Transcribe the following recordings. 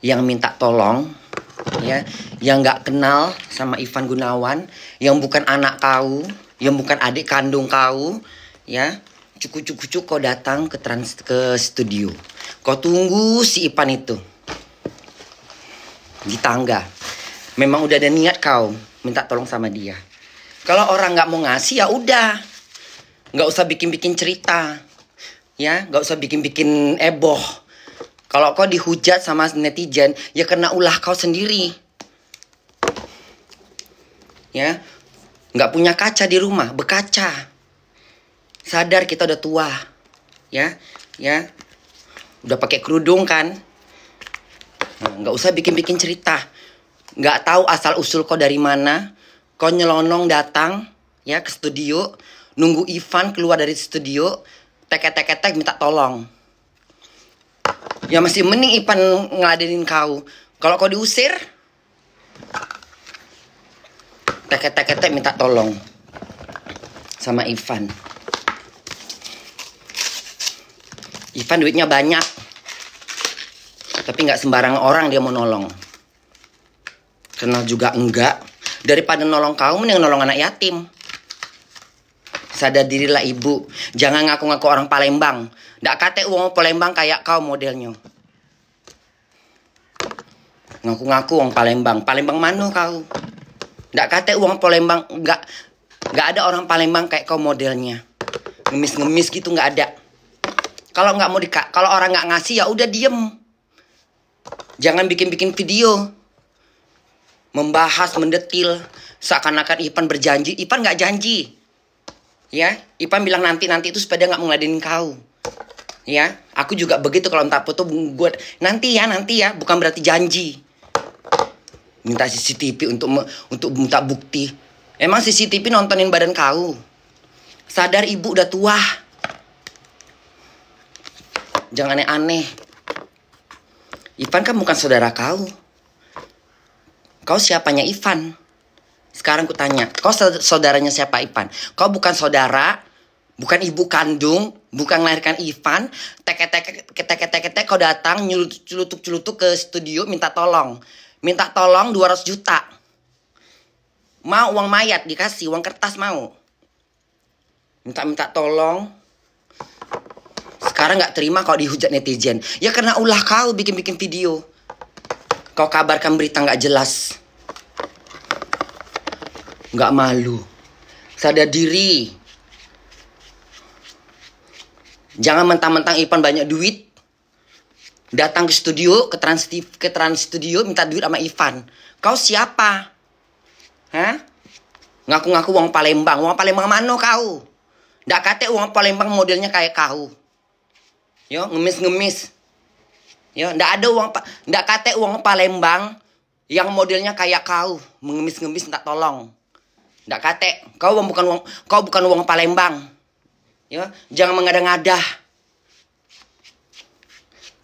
yang minta tolong, ya, yang nggak kenal sama Ivan Gunawan, yang bukan anak kau, yang bukan adik kandung kau, ya, cukup kau datang ke studio. Kau tunggu si Ivan itu di tangga. Memang udah ada niat kau minta tolong sama dia. Kalau orang nggak mau ngasih ya udah, nggak usah bikin cerita, ya, nggak usah bikin heboh. Kalau kau dihujat sama netizen, ya kena ulah kau sendiri. Ya, nggak punya kaca di rumah, berkaca. Sadar kita udah tua, ya, udah pakai kerudung kan. Nah, nggak usah bikin cerita. Nggak tahu asal usul kau dari mana. Kau nyelonong datang, ya, ke studio, nunggu Ivan keluar dari studio, tek minta tolong. Ya masih mending Ivan ngeladenin kau. Kalau kau diusir, tek minta tolong sama Ivan. Ivan duitnya banyak, tapi nggak sembarang orang dia mau nolong. Kenal juga enggak. Daripada nolong kau, mending nolong anak yatim. Sadar dirilah ibu. Jangan ngaku-ngaku orang Palembang. Nggak kate uang Palembang kayak kau modelnya. Ngaku-ngaku uang Palembang. Palembang mana kau? Nggak kate uang Palembang. Nggak ada orang Palembang kayak kau modelnya. Ngemis-ngemis gitu nggak ada. Kalau nggak mau kalau orang nggak ngasih ya udah diem. Jangan bikin video. Membahas, mendetil. Seakan-akan Ivan berjanji. Ivan nggak janji. Ya, Ivan bilang nanti itu supaya dia nggak ngeladenin kau. Ya, aku juga begitu kalau minta foto gue nanti ya, bukan berarti janji. Minta CCTV untuk minta bukti. Emang CCTV nontonin badan kau? Sadar ibu udah tua. Jangan aneh-aneh. Ivan kan bukan saudara kau. Kau siapanya Ivan? Sekarang ku tanya, kau saudaranya siapa Ivan? Kau bukan saudara, bukan ibu kandung, bukan melahirkan Ivan. Tek kau datang celutuk ke studio minta tolong. Minta tolong 200 juta. Mau uang mayat dikasih, uang kertas mau. Minta tolong. Sekarang nggak terima kau dihujat netizen. Ya karena ulah kau bikin video. Kau kabarkan berita nggak jelas. Nggak malu. Sadar diri. Jangan mentang-mentang Ivan banyak duit. Datang ke studio, ke Trans Studio minta duit sama Ivan. Kau siapa? Hah? Ngaku-ngaku uang Palembang. Uang Palembang mana kau? Nggak kate uang Palembang modelnya kayak kau. Yo, ngemis. Ya, ndak kate uang Palembang yang modelnya kayak kau, mengemis-ngemis minta tolong. Ndak kate, kau bukan uang Palembang. Ya, jangan mengada-ngada.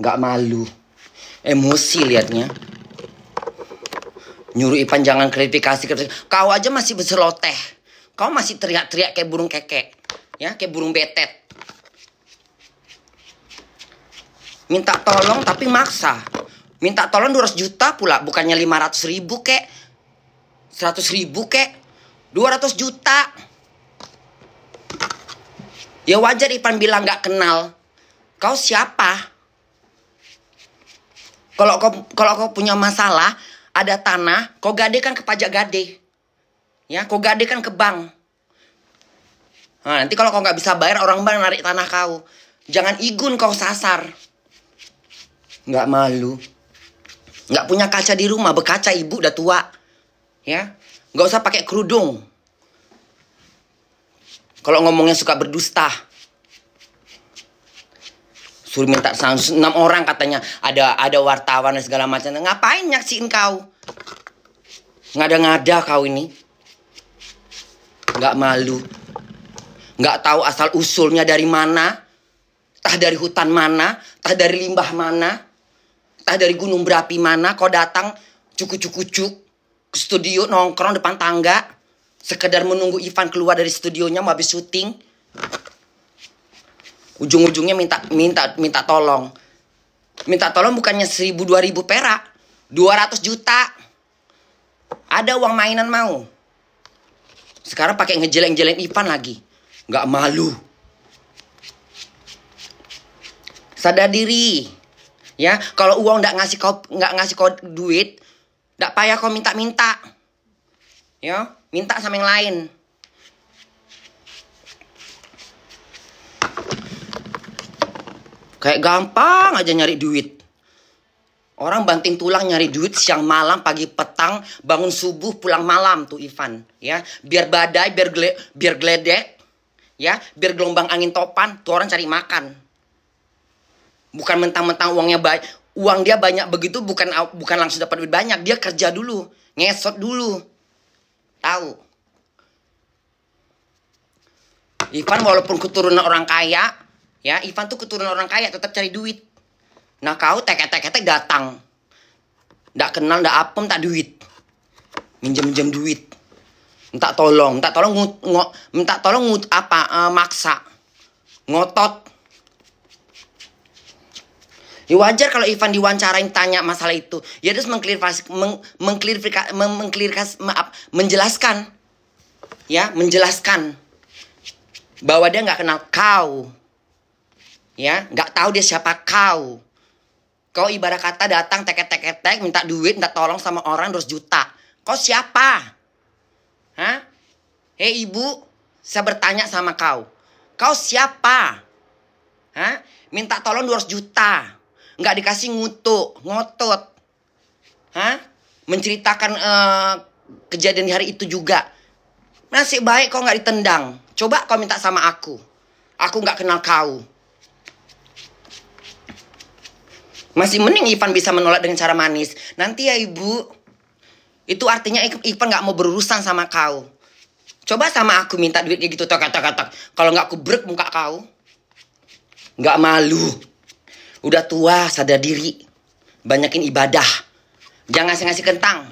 Nggak malu. Emosi liatnya. Nyuruh Ivan jangan klarifikasi. Kau aja masih berseloteh. Kau masih teriak-teriak kayak burung kekek. Ya, kayak burung betet. Minta tolong tapi maksa. Minta tolong 200 juta pula. Bukannya 500 ribu kek. 100 ribu kek. 200 juta. Ya wajar Ivan bilang gak kenal. Kau siapa? Kalau kau punya masalah. Ada tanah. Kau gadekan ke pajak gade. Ya, kau gadekan ke bank. Nah, nanti kalau kau gak bisa bayar. Orang bank narik tanah kau. Jangan igun kau sasar. Nggak malu. Nggak punya kaca di rumah. Berkaca ibu udah tua. Ya. Nggak usah pakai kerudung. Kalau ngomongnya suka berdusta. Suruh minta 6 orang katanya. Ada wartawan dan segala macam. Ngapain nyaksiin kau? Ngada-ngada kau ini. Nggak malu. Nggak tahu asal usulnya dari mana. Entah dari hutan mana. Entah dari limbah mana. Entah dari gunung berapi mana, kau datang cucuk ke studio nongkrong depan tangga, sekedar menunggu Ivan keluar dari studionya mau habis syuting. Ujung-ujungnya minta tolong. Minta tolong bukannya 1.000 2.000 perak, 200 juta. Ada uang mainan mau. Sekarang pakai ngejelek-jelek Ivan lagi. Nggak malu. Sadar diri. Ya, kalau uang nggak ngasih kau duit, nggak payah kau minta-minta. Ya, minta sama yang lain. Kayak gampang aja nyari duit. Orang banting tulang nyari duit siang malam, pagi petang, bangun subuh, pulang malam tuh Ivan, ya. Biar badai, biar geledek, ya, biar gelombang angin topan, tuh orang cari makan. Bukan mentang-mentang uang dia banyak begitu, bukan langsung dapat duit banyak, dia kerja dulu, ngesot dulu. Tahu? Ivan walaupun keturunan orang kaya, ya, Ivan tuh keturunan orang kaya tetap cari duit. Nah kau tek-tek datang. Nggak kenal, nggak apa, minta duit. Minjem duit. Minta tolong maksa. Ngotot. Ya wajar kalau Ivan diwawancarain tanya masalah itu. Ya terus menjelaskan. Ya, menjelaskan. Bahwa dia nggak kenal kau. Ya, nggak tahu dia siapa kau. Kau ibarat kata datang tek-tek minta duit, minta tolong sama orang 200 juta. Kau siapa? Hah? Hei ibu, saya bertanya sama kau. Kau siapa? Hah? Minta tolong 200 juta. Nggak dikasih ngotot. Hah? Menceritakan kejadian di hari itu juga. Nasib baik kau nggak ditendang. Coba kau minta sama aku. Aku nggak kenal kau. Masih mending Ivan bisa menolak dengan cara manis. Nanti ya ibu, itu artinya Ivan gak mau berurusan sama kau. Coba sama aku minta duit kayak gitu, tok. Kalau gak aku brek muka kau. Gak malu. Udah tua, sadar diri. Banyakin ibadah. Jangan ngasih kentang.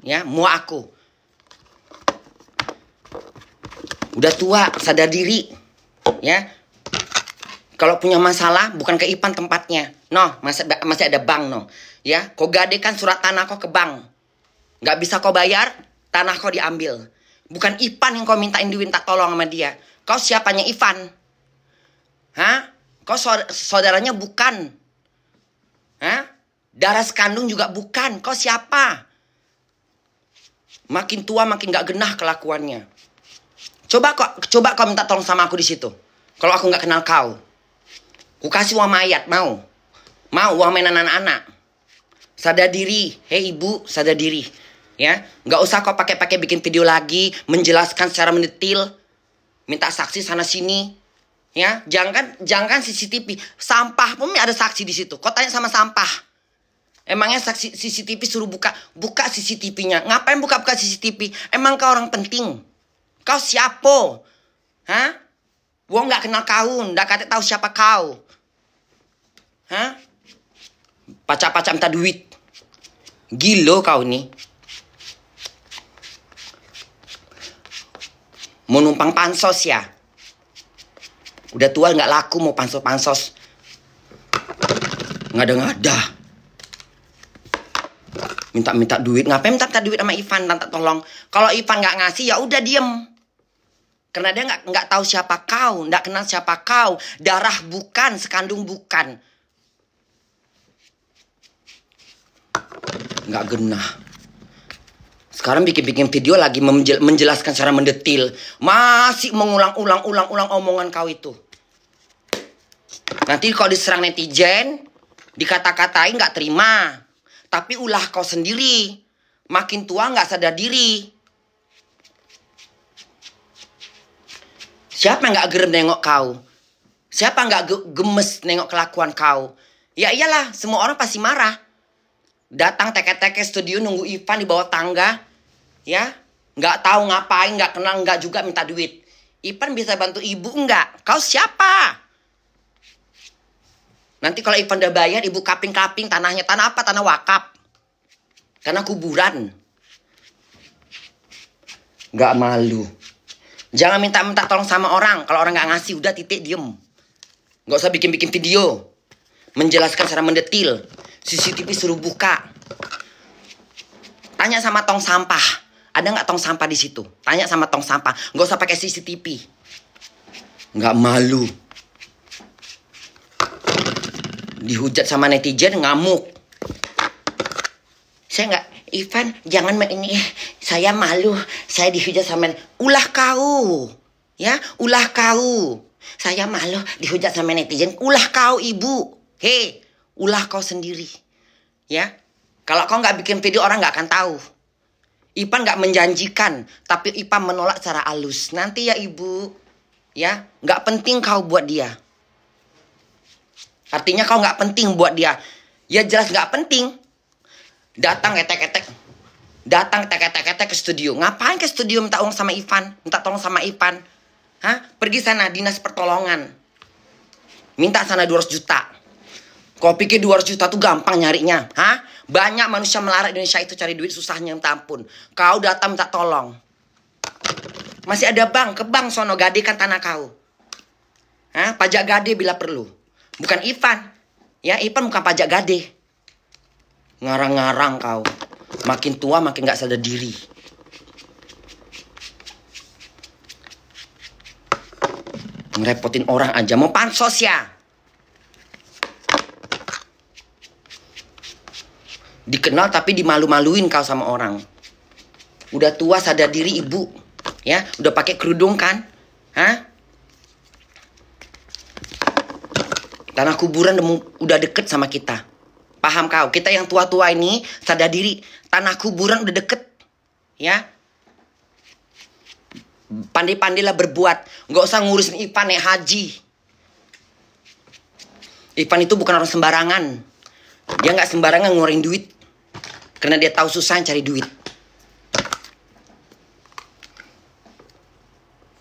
Ya, mau aku. Udah tua, sadar diri. Ya. Kalau punya masalah, bukan ke Ivan tempatnya. No, masih ada bank, no. Ya, kau gadekan surat tanah kau ke bank. Nggak bisa kau bayar, tanah kau diambil. Bukan Ivan yang kau mintain duit tak tolong sama dia. Kau siapanya Ivan? Hah? Kau saudaranya bukan? Hah? Darah sekandung juga bukan. Kau siapa? Makin tua makin nggak genah kelakuannya. Coba kau minta tolong sama aku di situ. Kalau aku nggak kenal kau. Ku kasih uang mayat, mau? Mau uang mainan anak-anak? Sadar diri. Hei ibu, sadar diri. Ya, nggak usah kau pakai bikin video lagi, menjelaskan secara mendetil, minta saksi sana sini. Ya, jangan CCTV. Sampah pun ada saksi di situ. Kau tanya sama sampah. Emangnya saksi CCTV suruh buka CCTV-nya. Ngapain buka CCTV? Emang kau orang penting? Kau siapa? Hah? Gua nggak kenal kau, nggak kata tahu siapa kau. Hah? Pacak-pacak minta duit. Gila kau nih. Mau numpang pansos ya? Udah tua nggak laku mau pansos. Ngada-ngada. Minta duit. Ngapain minta duit sama Ivan? Minta tolong. Kalau Ivan nggak ngasih ya udah diem. Karena dia nggak tahu siapa kau, nggak kenal siapa kau. Darah bukan, sekandung bukan. Nggak genah. Sekarang bikin video lagi menjelaskan secara mendetil. Masih mengulang-ulang omongan kau itu. Nanti kalau diserang netizen, dikata-katain nggak terima. Tapi ulah kau sendiri. Makin tua nggak sadar diri. Siapa yang nggak gerem nengok kau? Siapa nggak gemes nengok kelakuan kau? Ya iyalah, semua orang pasti marah. Datang teke-teke studio nunggu Ivan di bawah tangga. Ya, nggak tahu ngapain, nggak kenal, nggak juga minta duit. Ivan bisa bantu ibu nggak? Kau siapa? Nanti kalau Ivan udah bayar, ibu kaping-kaping tanahnya. Tanah apa? Tanah wakaf. Tanah kuburan. Nggak malu. Jangan minta tolong sama orang. Kalau orang nggak ngasih, udah titik diem. Nggak usah bikin video. Menjelaskan secara mendetil. CCTV suruh buka. Tanya sama tong sampah. Ada nggak tong sampah di situ? Tanya sama tong sampah. Nggak usah pakai CCTV. Nggak malu. Dihujat sama netizen ngamuk. Saya nggak, Ivan jangan ini. Saya malu. Saya dihujat sama. Ulah kau. Ya, ulah kau. Saya malu dihujat sama netizen. Ulah kau ibu. Hei, ulah kau sendiri. Ya, kalau kau nggak bikin video orang nggak akan tahu. Ipan nggak menjanjikan, tapi Ipan menolak secara halus. Nanti ya ibu, ya nggak penting kau buat dia. Artinya kau nggak penting buat dia. Ya jelas nggak penting. Datang ketek-ketek. Datang ketek-ketek ke studio. Ngapain ke studio minta uang sama Ivan? Minta tolong sama Ivan? Hah? Pergi sana dinas pertolongan. Minta sana 200 juta. Kau pikir 200 juta tuh gampang nyarinya? Hah? Banyak manusia melarat Indonesia itu cari duit susahnya minta ampun. Kau datang minta tolong. Masih ada bank, ke bank sono gadekan tanah kau. Hah? Pajak gade bila perlu. Bukan Ivan. Ya, Ivan bukan pajak gade. Ngarang-ngarang kau. Makin tua makin gak sadar diri. Ngerepotin orang aja. Mau pansos ya? Dikenal tapi dimalu-maluin kau sama orang. Udah tua sadar diri ibu. Ya, udah pakai kerudung kan? Hah? Tanah kuburan udah deket sama kita. Paham kau? Kita yang tua-tua ini sadar diri. Tanah kuburan udah deket. Ya. Pandai-pandailah berbuat. Nggak usah ngurusin Ivan naik haji. Ivan itu bukan orang sembarangan. Dia nggak sembarangan ngeluarin duit. Karena dia tahu susah cari duit.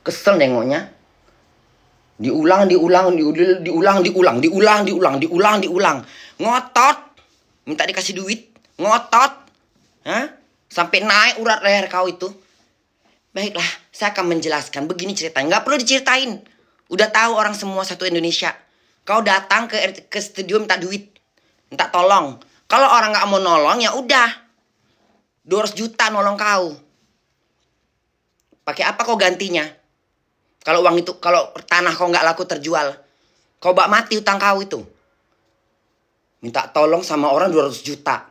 Kesel nengoknya. Diulang. Ngotot. Minta dikasih duit. Ngotot. Hah? Sampai naik urat leher kau itu. Baiklah, saya akan menjelaskan. Begini ceritanya. Nggak perlu diceritain. Udah tahu orang semua satu Indonesia. Kau datang ke studio minta duit. Minta tolong. Kalau orang nggak mau nolong ya udah. 200 juta nolong kau. Pakai apa kau gantinya? Kalau uang itu, kalau tanah kau nggak laku terjual. Kau bak mati utang kau itu. Minta tolong sama orang 200 juta.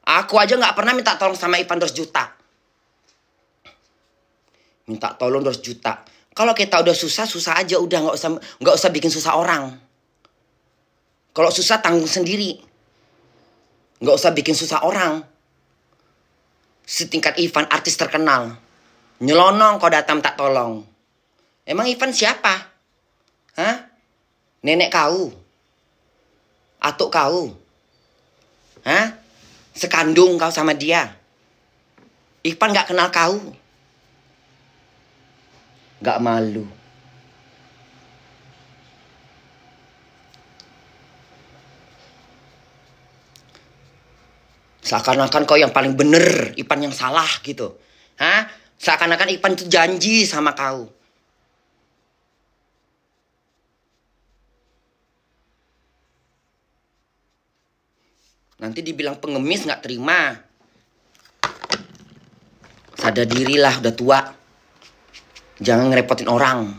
Aku aja nggak pernah minta tolong sama Ivan 200 juta. Minta tolong 200 juta. Kalau kita udah susah, susah aja udah, nggak usah bikin susah orang. Kalau susah tanggung sendiri. Nggak usah bikin susah orang. Setingkat Ivan artis terkenal. Nyelonong kau datang tak tolong. Emang Ivan siapa? Hah? Nenek kau? Atuk kau? Hah? Sekandung kau sama dia? Ivan nggak kenal kau? Nggak malu. Seakan-akan kau yang paling bener, Ipan yang salah gitu. Hah? Seakan-akan Ipan itu janji sama kau. Nanti dibilang pengemis gak terima. Sadar dirilah, udah tua. Jangan ngerepotin orang.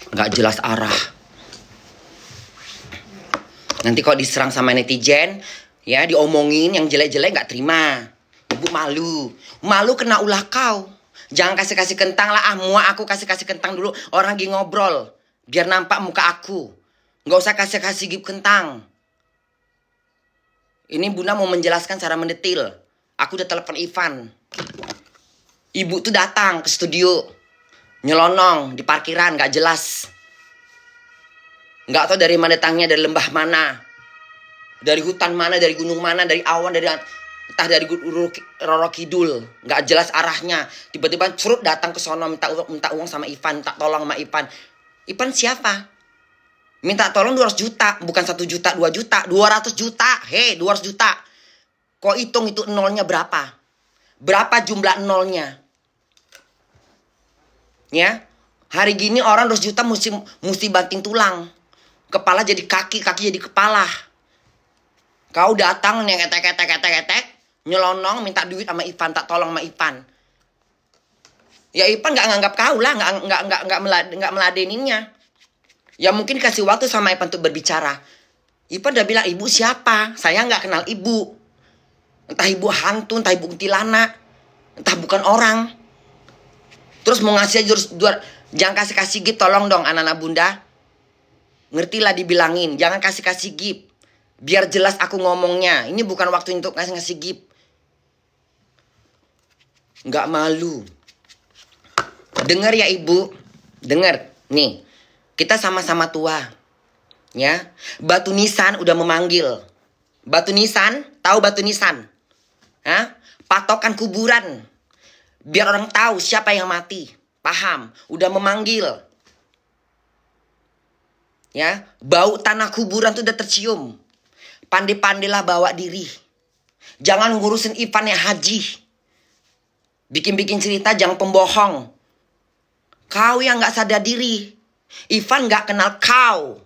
Gak jelas arah. Nanti kalau diserang sama netizen, ya diomongin yang jelek-jelek gak terima. Ibu malu. Malu kena ulah kau. Jangan kasih-kasih kentang lah. Muak aku kasih-kasih kentang dulu. Orang lagi ngobrol. Biar nampak muka aku. Gak usah kasih-kasih gip kentang. Ini Bunda mau menjelaskan secara mendetil. Aku udah telepon Ivan. Ibu tuh datang ke studio. Nyelonong di parkiran gak jelas. Nggak tahu dari mana datangnya, dari lembah mana, dari hutan mana, dari gunung mana, dari awan, dari entah dari Roro Kidul, nggak jelas arahnya. Tiba-tiba curut datang ke sono minta uang sama Ivan, minta tolong sama Ivan. Ivan siapa? Minta tolong 200 juta, bukan 1 juta, 2 juta, 200 juta. Hei, 200 juta. Kok hitung itu nolnya berapa? Berapa jumlah nolnya? Ya, hari gini orang 200 juta mesti banting tulang. Kepala jadi kaki, kaki jadi kepala. Kau datang nih ketek, nyelonong minta duit sama Ivan, tak tolong sama Ivan. Ya Ivan nggak nganggap kau lah, nggak meladeninnya. Ya mungkin kasih waktu sama Ivan untuk berbicara. Ivan udah bilang, ibu siapa? Saya nggak kenal ibu. Entah ibu hantu, entah ibu kuntilanak, entah bukan orang. Terus mau ngasih aja jangan kasih gift, tolong dong anak-anak bunda. Ngertilah dibilangin, jangan kasih gift. Biar jelas aku ngomongnya. Ini bukan waktu untuk ngasih gift. Nggak malu. Dengar ya ibu. Dengar. Nih. Kita sama-sama tua. Ya. Batu nisan udah memanggil. Batu nisan. Tahu batu nisan? Hah? Patokan kuburan. Biar orang tahu siapa yang mati. Paham? Udah memanggil. Ya. Bau tanah kuburan tuh udah tercium. Pandai-pandailah bawa diri. Jangan ngurusin Ivan yang haji. Bikin-bikin cerita, jangan pembohong. Kau yang gak sadar diri. Ivan gak kenal kau.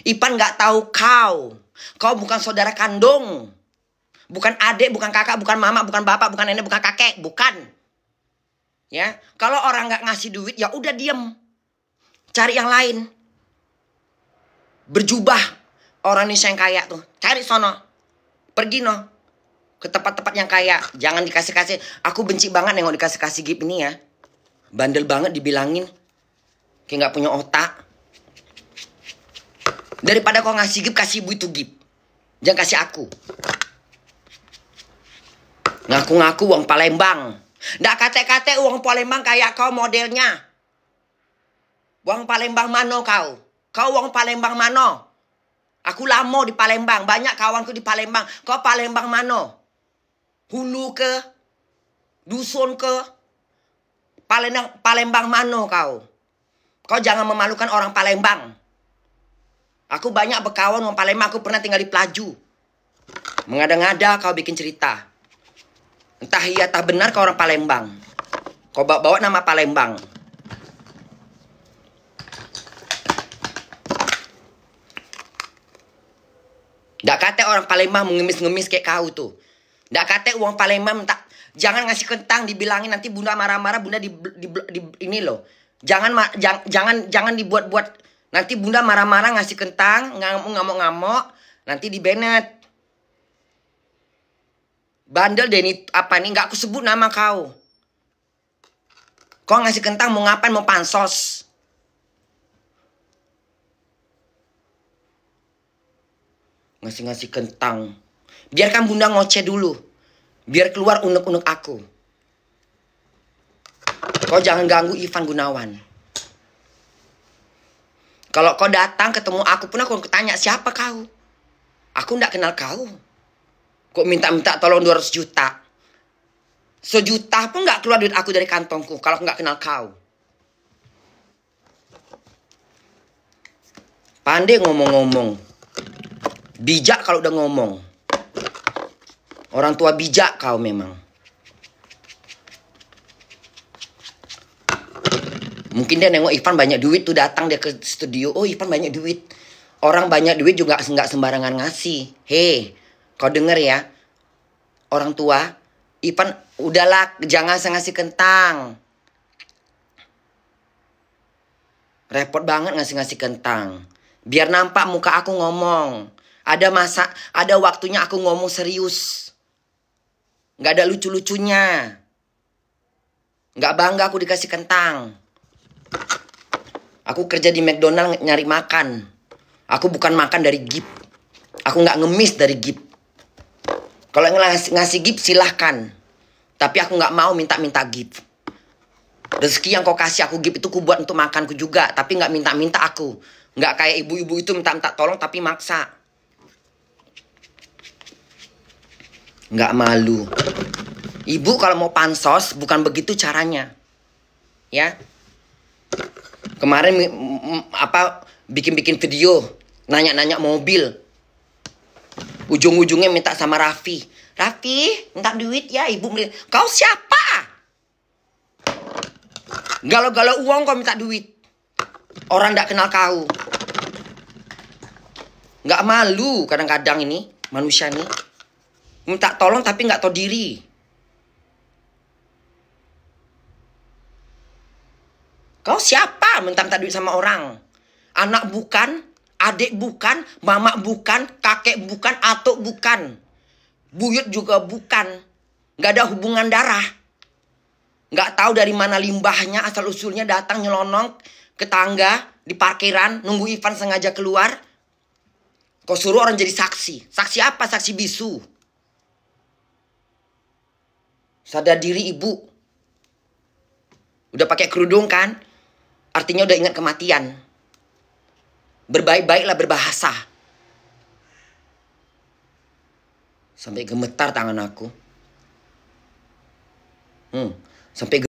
Ivan gak tahu kau. Kau bukan saudara kandung. Bukan adik, bukan kakak, bukan mama, bukan bapak, bukan nenek, bukan kakek. Bukan. Ya, kalau orang gak ngasih duit, ya udah diem. Cari yang lain. Berjubah. Orang Indonesia yang kaya tuh. Cari sono. Pergi no. Ke tempat-tempat yang kaya. Jangan dikasih-kasih. Aku benci banget nengok dikasih-kasih gift ini ya. Bandel banget dibilangin. Kayak gak punya otak. Daripada kau ngasih gift, kasih ibu itu gift. Jangan kasih aku. Ngaku-ngaku uang Palembang. Nggak kate-kate uang Palembang kayak kau modelnya. Uang Palembang mano kau? Kau uang Palembang mano? Aku lama di Palembang. Banyak kawanku di Palembang. Kau Palembang mano? Hulu ke? Dusun ke? Palembang mano kau? Kau jangan memalukan orang Palembang. Aku banyak berkawan orang Palembang. Aku pernah tinggal di Pelaju. Mengada-ngada kau bikin cerita. Entah iya entah benar kau orang Palembang. Kau bawa nama Palembang. Nggak kata orang Palembang mengemis-ngemis kayak kau tuh. Nggak kata uang Palembang minta. Jangan ngasih kentang dibilangin nanti bunda marah-marah, bunda di ini loh. Jangan dibuat-buat. Nanti bunda marah-marah ngasih kentang, ngamuk-ngamuk, nanti di Bennett. Bandel deh ini apa nih, nggak aku sebut nama kau. Kau ngasih kentang mau ngapain, mau pansos? Ngasih kentang. Biarkan bunda ngoceh dulu. Biar keluar unek-unek aku. Kau jangan ganggu Ivan Gunawan. Kalau kau datang ketemu aku pun aku tanya siapa kau. Aku nggak kenal kau. Kok minta-minta tolong 200 juta. Sejuta pun nggak keluar duit aku dari kantongku kalau aku nggak kenal kau. Pandai ngomong-ngomong. Bijak kalau udah ngomong. Orang tua bijak kau memang. Mungkin dia nengok Ivan banyak duit tuh, datang dia ke studio. Oh Ivan banyak duit. Orang banyak duit juga nggak sembarangan ngasih. Hei, kau denger ya. Orang tua, Ivan udahlah jangan ngasih kentang. Repot banget ngasih kentang. Biar nampak muka aku ngomong. Ada waktunya aku ngomong serius. Nggak ada lucu-lucunya. Nggak bangga aku dikasih kentang. Aku kerja di McDonald nyari makan. Aku bukan makan dari gift. Aku nggak ngemis dari gift. Kalau ngasih gift silahkan. Tapi aku nggak mau minta-minta gift. Rezeki yang kau kasih aku gift itu ku buat untuk makanku juga. Tapi nggak minta-minta aku. Nggak kayak ibu-ibu itu minta-minta tolong tapi maksa. Nggak malu. Ibu kalau mau pansos bukan begitu caranya. Ya. Kemarin bikin video, nanya-nanya mobil. Ujung-ujungnya minta sama Raffi. Raffi, minta duit ya ibu. Kau siapa? Galau-galau uang kau minta duit. Orang nggak kenal kau. Nggak malu kadang-kadang ini. manusia nih. Minta tolong tapi nggak tahu diri. Kau siapa minta-minta duit sama orang? Anak bukan, adik bukan, mama bukan, kakek bukan, atuk bukan. Buyut juga bukan. Nggak ada hubungan darah. Nggak tahu dari mana limbahnya, asal usulnya datang nyelonong ke tangga, di parkiran, nunggu Ivan sengaja keluar. Kau suruh orang jadi saksi. Saksi apa? Saksi bisu. Sadar diri ibu. Udah pakai kerudung kan? Artinya udah ingat kematian. Berbaik-baiklah berbahasa. Sampai gemetar tangan aku. Sampai gemetar.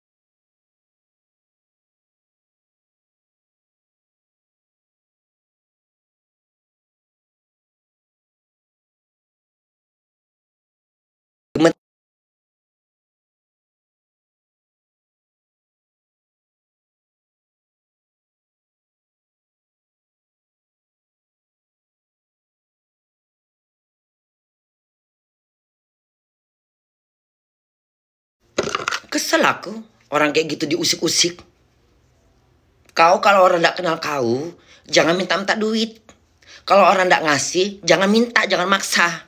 Kesel aku. Orang kayak gitu diusik-usik. Kau kalau orang gak kenal kau, jangan minta-minta duit. Kalau orang gak ngasih, jangan minta, jangan maksa.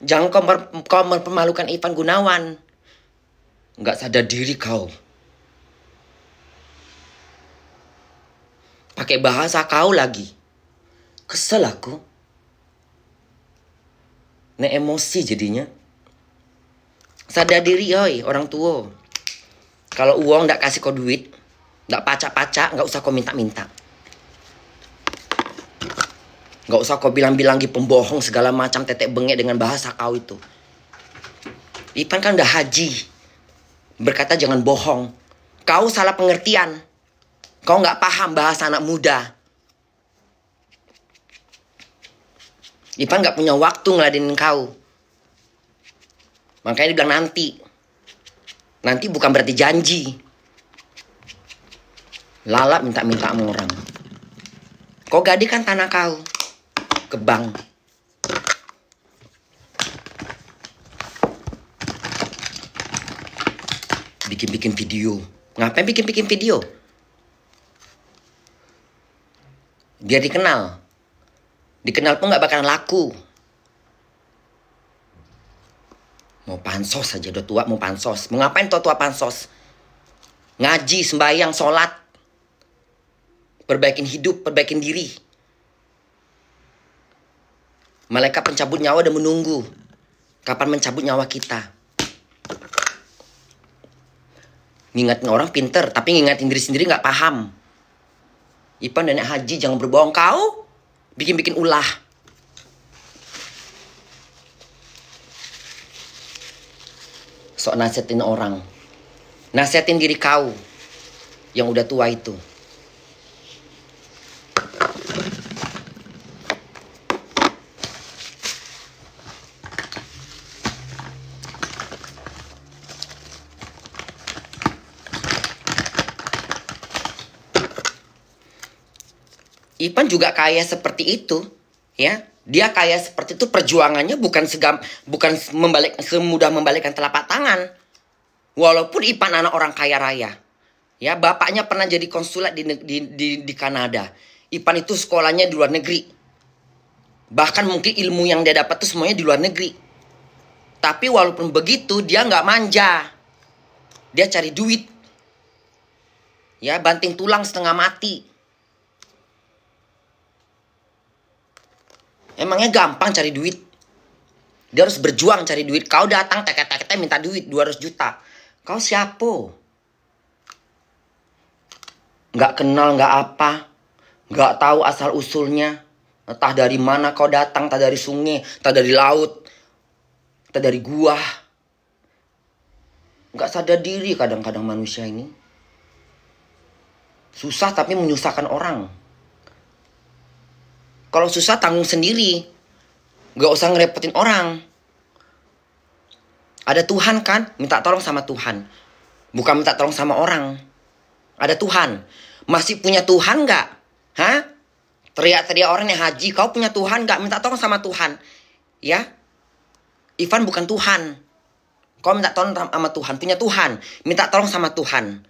Jangan kau mempermalukan Ivan Gunawan. Gak sadar diri kau. Pakai bahasa kau lagi. Kesel aku. Emosi jadinya. Sadar diri oi orang tua. Kalau uang ndak kasih kau duit, ndak pacak-pacak, nggak usah kau minta-minta. Nggak usah kau bilang-bilang lagi pembohong segala macam tetek bengek dengan bahasa kau itu. Ipan kan udah haji. Berkata jangan bohong. Kau salah pengertian. Kau nggak paham bahasa anak muda. Ipan nggak punya waktu ngeladenin kau. Makanya dibilang nanti. Nanti bukan berarti janji. Lalap minta-minta sama orang. Kau gadekan tanah kau ke bank. Bikin-bikin video. Ngapain bikin-bikin video? Biar dikenal. Dikenal pun gak bakalan laku. Mau pansos saja, udah tua mau pansos. Mau ngapain tua-tua pansos? Ngaji, sembahyang, sholat. Perbaikin hidup, perbaikin diri. Malaikat pencabut nyawa udah menunggu. Kapan mencabut nyawa kita? Ngingatin orang pinter, tapi ngingatin diri sendiri gak paham. Ipan nenek haji, jangan berbohong kau. Bikin-bikin ulah. Sok nasihatin orang. Nasihatin diri kau yang udah tua itu. Ipan juga kaya seperti itu, ya. Dia kaya seperti itu, perjuangannya bukan semudah membalikkan telapak tangan. Walaupun Ipan anak orang kaya raya. Ya, bapaknya pernah jadi konsulat di Kanada. Ipan itu sekolahnya di luar negeri. Bahkan mungkin ilmu yang dia dapat itu semuanya di luar negeri. Tapi walaupun begitu, dia nggak manja. Dia cari duit. Ya, banting tulang setengah mati. Emangnya gampang cari duit? Dia harus berjuang cari duit. Kau datang teket-teketnya minta duit 200 juta. Kau siapa? Nggak kenal, nggak apa. Nggak tahu asal usulnya. Entah dari mana kau datang. Entah dari sungai, entah dari laut, entah dari gua. Nggak sadar diri kadang-kadang manusia ini. Susah tapi menyusahkan orang. Kalau susah tanggung sendiri. Gak usah ngerepotin orang. Ada Tuhan kan? Minta tolong sama Tuhan. Bukan minta tolong sama orang. Ada Tuhan. Masih punya Tuhan gak? Hah? Teriak-teriak orang yang haji, kau punya Tuhan gak? Minta tolong sama Tuhan. Ya, Ivan bukan Tuhan. Kau minta tolong sama Tuhan, punya Tuhan. Minta tolong sama Tuhan.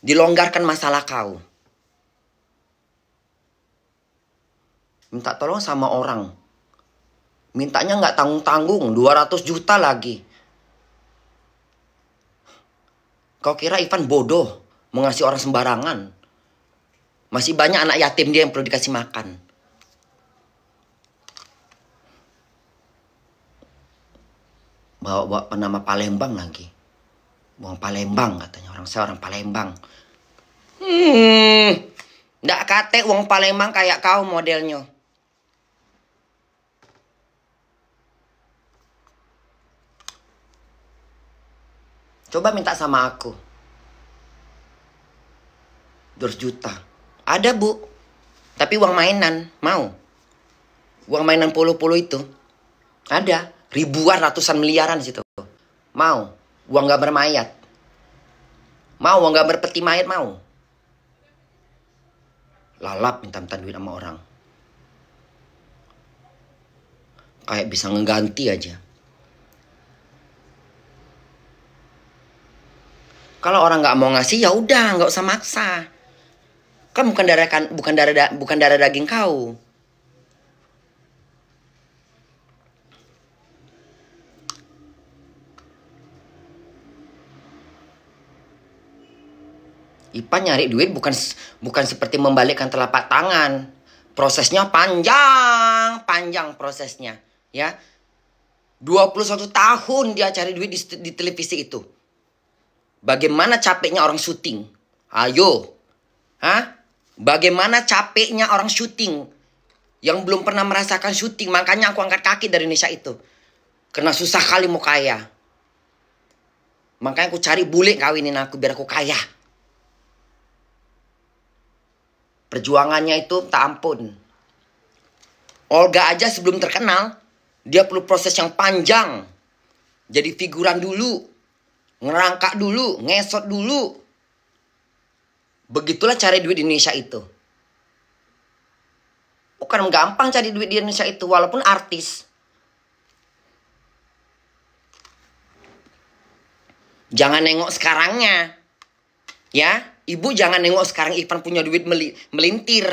Dilonggarkan masalah kau. Minta tolong sama orang. Mintanya nggak tanggung-tanggung, 200 juta lagi. Kau kira Ivan bodoh mau ngasih orang sembarangan? Masih banyak anak yatim dia yang perlu dikasih makan. Bawa nama Palembang lagi. Buang Palembang katanya. Saya orang Palembang. Nggak kate uang Palembang kayak kau modelnya. Coba minta sama aku. 200 juta. Ada bu. Tapi uang mainan. Mau? Uang mainan polo-polo itu. Ada. Ribuan, ratusan miliaran situ. Mau? Uang gambar mayat. Mau uang gambar peti mayat mau? Lalap minta-minta duit sama orang. Kayak bisa ngeganti aja. Kalau orang nggak mau ngasih ya udah, nggak usah maksa. Kan bukan darah daging kau. Ipan nyari duit bukan seperti membalikkan telapak tangan. Prosesnya panjang prosesnya, ya. 21 tahun dia cari duit di televisi itu. Bagaimana capeknya orang syuting? Ayo. Bagaimana capeknya orang syuting yang belum pernah merasakan syuting? Makanya aku angkat kaki dari Indonesia itu. Karena susah kali mau kaya. Makanya aku cari bule kawinin aku biar aku kaya. Perjuangannya itu tak ampun. Olga aja sebelum terkenal, dia perlu proses yang panjang. Jadi figuran dulu. Ngerangkak dulu, ngesot dulu. Begitulah cari duit di Indonesia itu. Bukan gampang cari duit di Indonesia itu, walaupun artis. Jangan nengok sekarangnya. Ya, ibu jangan nengok sekarang Ivan punya duit melintir.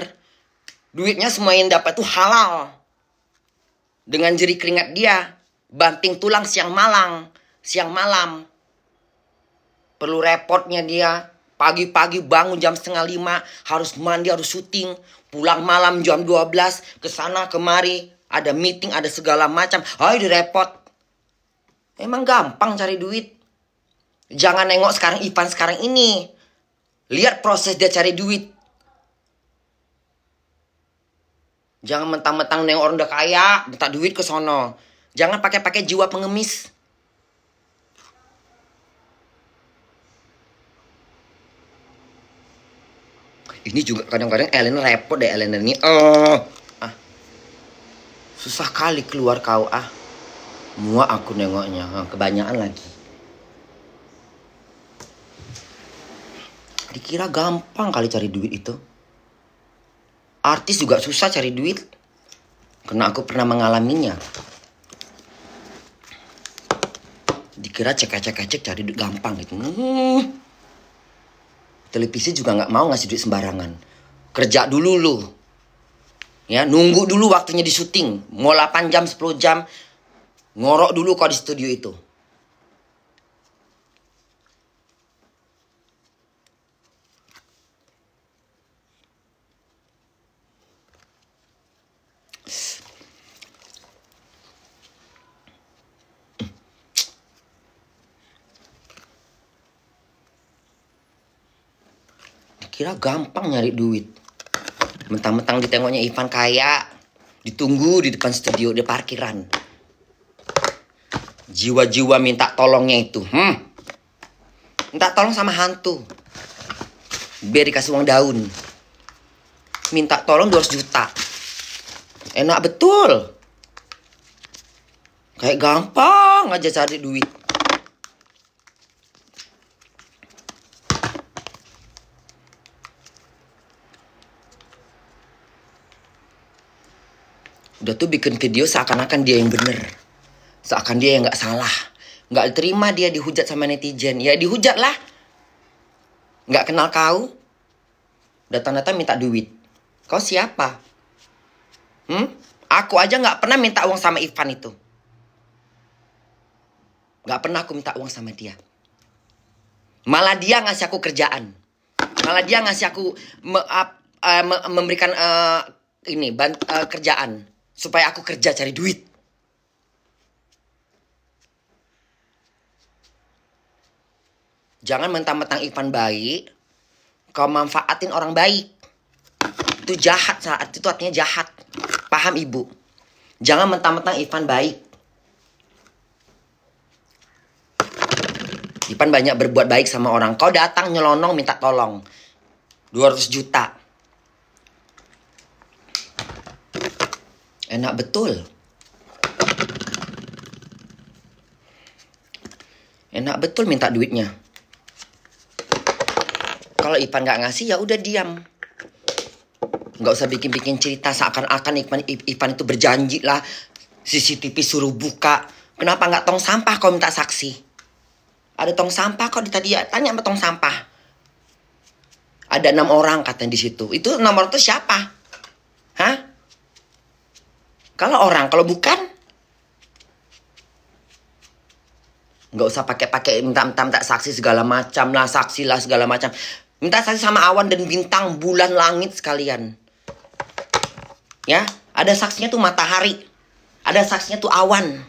Duitnya semua yang dapat tuh halal. Dengan jerih keringat dia. Banting tulang siang malam. Perlu repotnya dia. Pagi-pagi bangun jam 4:30. Harus mandi, harus syuting. Pulang malam jam 12. Kesana kemari. Ada meeting, ada segala macam. Ayo repot. Emang gampang cari duit. Jangan nengok sekarang Ivan sekarang ini. Lihat proses dia cari duit. Jangan mentang-mentang nengok orang udah kaya, minta duit ke sono. Jangan pakai jiwa pengemis. Ini juga kadang-kadang Ellen repot deh Ellen ini. Susah kali keluar kau Muak aku nengoknya. Kebanyakan lagi. Dikira gampang kali cari duit itu. Artis juga susah cari duit. Karena aku pernah mengalaminya. Dikira cek cari duit gampang gitu. Televisi juga nggak mau ngasih duit sembarangan. Kerja dulu lu. Ya, nunggu dulu waktunya di syuting. Mau 8 jam, 10 jam. Ngorok dulu kau di studio itu. Kira gampang nyari duit. Mentang-mentang ditengoknya Ivan kaya. Ditunggu di depan studio, di parkiran. Jiwa-jiwa minta tolongnya itu. Minta tolong sama hantu. Biar dikasih uang daun. Minta tolong 200 juta. Enak betul. Kayak gampang aja cari duit. Udah tuh bikin video seakan-akan dia yang bener. Seakan dia yang gak salah. Gak terima dia dihujat sama netizen. Ya dihujat lah. Gak kenal kau. Datang-datang minta duit. Kau siapa? Aku aja gak pernah minta uang sama Ivan itu. Gak pernah aku minta uang sama dia. Malah dia ngasih aku kerjaan. Malah dia ngasih aku memberikan kerjaan. Supaya aku kerja cari duit. Jangan mentang-mentang Ivan baik, kau manfaatin orang baik. Itu jahat, saat itu artinya jahat. Paham ibu? Jangan mentang-mentang Ivan baik. Ivan banyak berbuat baik sama orang. Kau datang nyelonong minta tolong. 200 juta. Enak betul. Enak betul minta duitnya. Kalau Ivan gak ngasih ya udah diam. Gak usah bikin-bikin cerita seakan-akan Ivan itu berjanji lah. CCTV suruh buka. Kenapa gak tong sampah kau minta saksi? Ada tong sampah kok tadi tanya sama tong sampah. Ada 6 orang katanya di situ. Itu 6 orang itu siapa? Hah? Kalau bukan, nggak usah pakai minta saksi segala macam lah, saksi lah segala macam. Minta saksi sama awan dan bintang, bulan, langit sekalian. Ya, ada saksinya tuh matahari, ada saksinya tuh awan.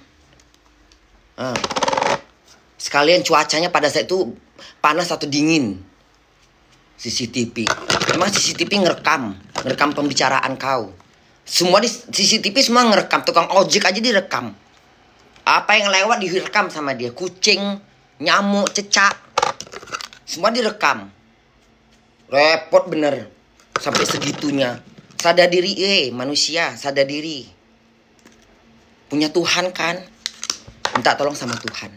Sekalian cuacanya pada saat itu panas atau dingin. CCTV. Memang CCTV ngerekam pembicaraan kau. Semua di CCTV semua ngerekam. Tukang ojek aja direkam. Apa yang lewat direkam sama dia. Kucing, nyamuk, cecak. Semua direkam. Repot bener. Sampai segitunya. Sadar diri, manusia. Sadar diri. Punya Tuhan kan. Minta tolong sama Tuhan.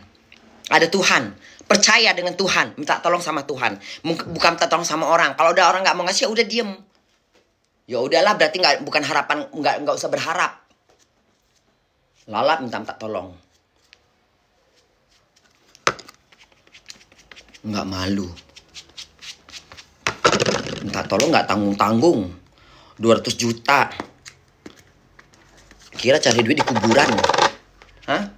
Ada Tuhan, percaya dengan Tuhan, minta tolong sama Tuhan, bukan minta tolong sama orang. Kalau udah orang nggak mau ngasih, ya udah diem. Ya udahlah, berarti bukan harapan, nggak usah berharap. Lalap minta tolong, nggak malu. Minta tolong nggak tanggung-tanggung, 200 juta. Kira cari duit di kuburan, hah?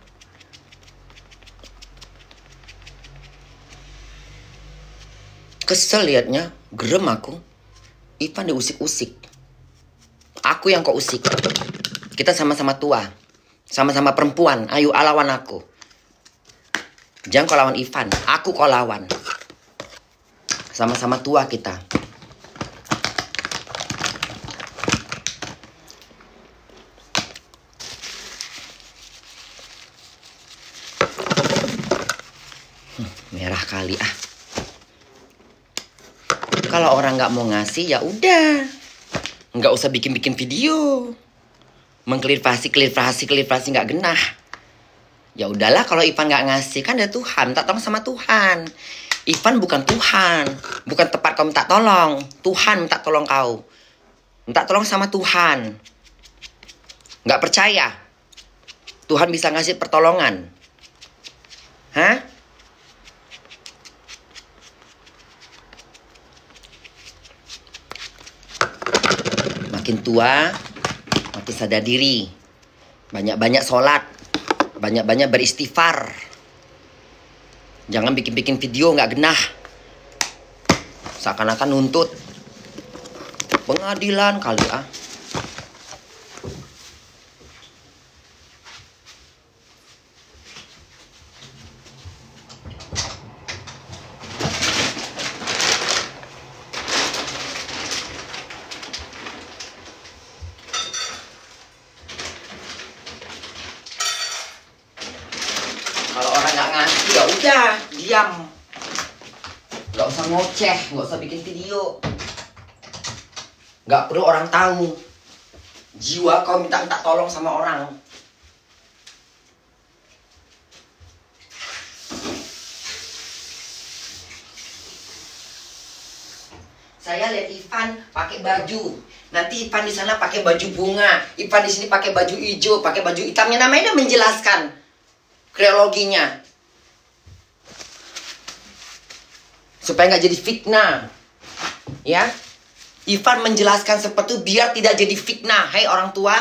Kesel liatnya, gerem aku. Ivan diusik-usik. Aku yang kok usik. Kita sama-sama tua. Sama-sama perempuan. Ayo lawan aku. Jangan kau lawan Ivan. Aku kau lawan. Sama-sama tua kita. Merah kali ah. Kalau orang nggak mau ngasih ya udah, nggak usah bikin video, mengklarifikasi nggak genah. Ya udahlah kalau Ivan nggak ngasih kan ada Tuhan, minta tolong sama Tuhan. Ivan bukan Tuhan, bukan tempat kau minta tolong. Tuhan minta tolong kau, minta tolong sama Tuhan. Nggak percaya Tuhan bisa ngasih pertolongan, hah? Makin tua, makin sadar diri. Banyak-banyak sholat. Banyak-banyak beristighfar. Jangan bikin-bikin video nggak genah. Seakan-akan nuntut. Pengadilan kali ah. Kalau orang nggak ngasih ya udah diam, nggak usah ngoceh, nggak usah bikin video, nggak perlu orang tahu. Jiwa kau minta tolong sama orang. Saya lihat Ivan pakai baju Nanti Ivan di sana pakai baju bunga, Ivan di sini pakai baju hijau, pakai baju hitamnya. Namanya udah menjelaskan kreologinya. Supaya nggak jadi fitnah. Ya. Ivan menjelaskan seperti itu biar tidak jadi fitnah. Hai orang tua,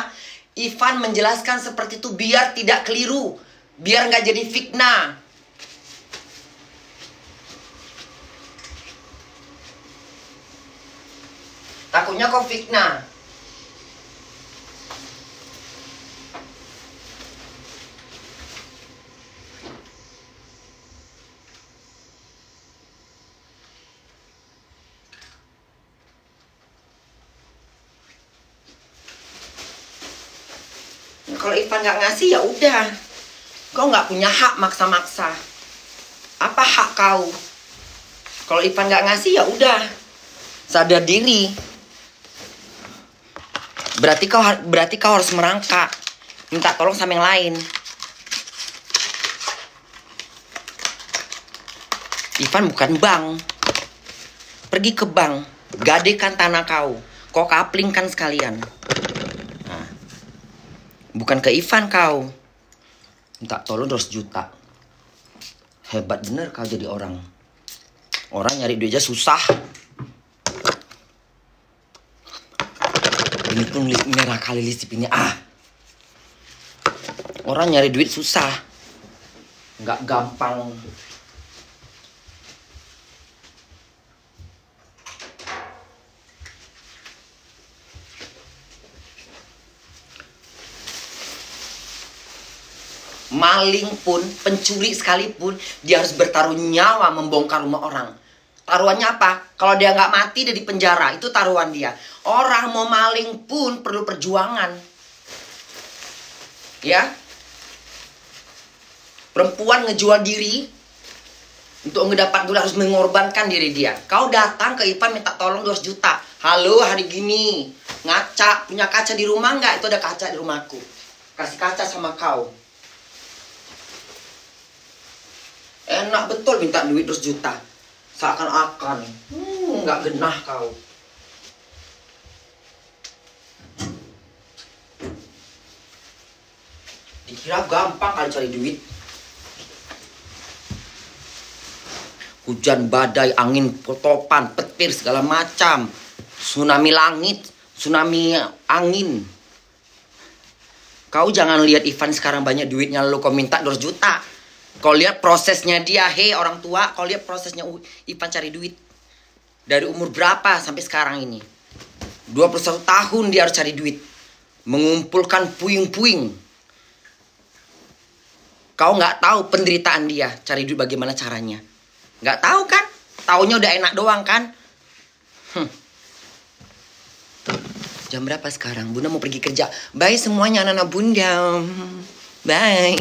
Ivan menjelaskan seperti itu biar tidak keliru, biar nggak jadi fitnah. Takutnya kau fitnah. Kalau Ivan nggak ngasih ya udah, kau nggak punya hak maksa-maksa. Apa hak kau? Kalau Ivan nggak ngasih ya udah, sadar diri. Berarti kau harus merangkak, minta tolong sama yang lain. Ivan bukan bank. Pergi ke bank, gadekan tanah kau kaplingkan sekalian. Bukan ke Ivan kau. Minta tolong 200 juta. Hebat bener kau jadi orang. Orang nyari duit aja susah. Ini pun merah kali listip ini. Orang nyari duit susah. Nggak gampang. Maling pun, pencuri sekalipun, dia harus bertaruh nyawa membongkar rumah orang. Taruhannya apa? Kalau dia nggak mati, dia di penjara. Itu taruhan dia. Orang mau maling pun perlu perjuangan. Ya. Perempuan ngejual diri untuk ngedapat duit harus mengorbankan diri dia. Kau datang ke Ivan minta tolong 200 juta. Halo, hari gini ngaca, punya kaca di rumah nggak? Itu ada kaca di rumahku. Kasih kaca sama kau. Enak betul minta duit 200 juta. Seakan-akan. Nggak genah kau. Dikira gampang kali cari duit. Hujan badai, angin topan, petir segala macam. Tsunami langit, tsunami angin. Kau jangan lihat Ivan sekarang banyak duitnya lalu kau minta 200 juta. Kau lihat prosesnya dia, hei orang tua, kau lihat prosesnya Ivan cari duit. Dari umur berapa sampai sekarang ini? 21 tahun dia harus cari duit. Mengumpulkan puing-puing. Kau nggak tahu penderitaan dia, cari duit bagaimana caranya. Nggak tahu kan? Taunya udah enak doang kan? Jam berapa sekarang? Bunda mau pergi kerja. Bye semuanya anak-anak Bunda. Bye.